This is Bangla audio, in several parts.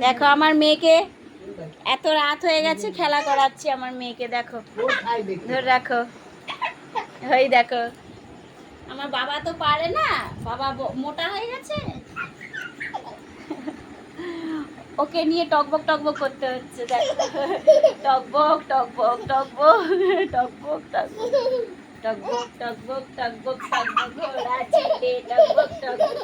দেখো আমার মেয়েকে, এত রাত হয়ে গেছে, খেলা করাচ্ছি আমার মেয়েকে। দেখো, ধরে রাখো, ওই দেখো, আমার বাবা তো পারে না, বাবা মোটা হয়ে গেছে, ওকে নিয়ে টকবক টকবক করতে হচ্ছে। দেখো, টকবক টকবক টকবক টকবক টকবক টকবক টকবক টকবক টকবক, ঘোড়া চিটে টকবক টকবক।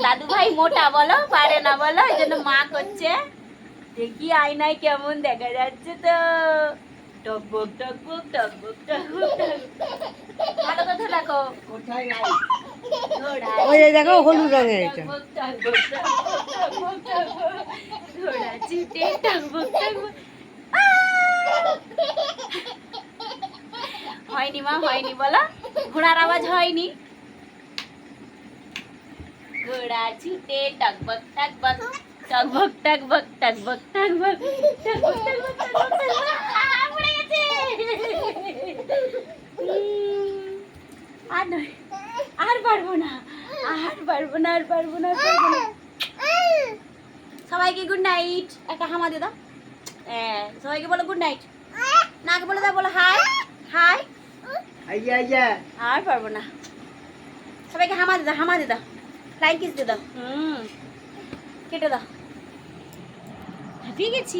দাদু ভাই মোটা, বলো পারে না, বলো, এই জন্য মা করছে। দেখি আয়নায় কেমন দেখা যাচ্ছে তো। টকবক টকবক টকবক টকবক। ভালো কথা রাখো। কোথায় নাই? ওই দেখো হলুদ রঙের এটা। ঘোড়া চিটে টকবক টকবক। হয়নি মা, হয়নি, বলো, ঘোড়ার আওয়াজ হয়নি। ঘোড়া ছুটে টকবক টকবক টকবক টকবক টকবক টকবক টকবক টকবক টকবক। পড়ে গেছে। আর নয়, আর পারবো না, আর পারবো না, আর পারবো না, আর পারবো না। সবাইকে গুড নাইট, একটা হামা দিয়ে দাও। হ্যাঁ, সবাইকে বলো গুড নাইট। নাকে বলে দাও, বলো হাই হাই। আর পারবো না। সবাইকে হামা দিয়ে দাও, হামা দিয়ে দাও, ফ্লাইং কিস দিয়ে দাও। কেটে দাও। হাঁপিয়ে গেছি।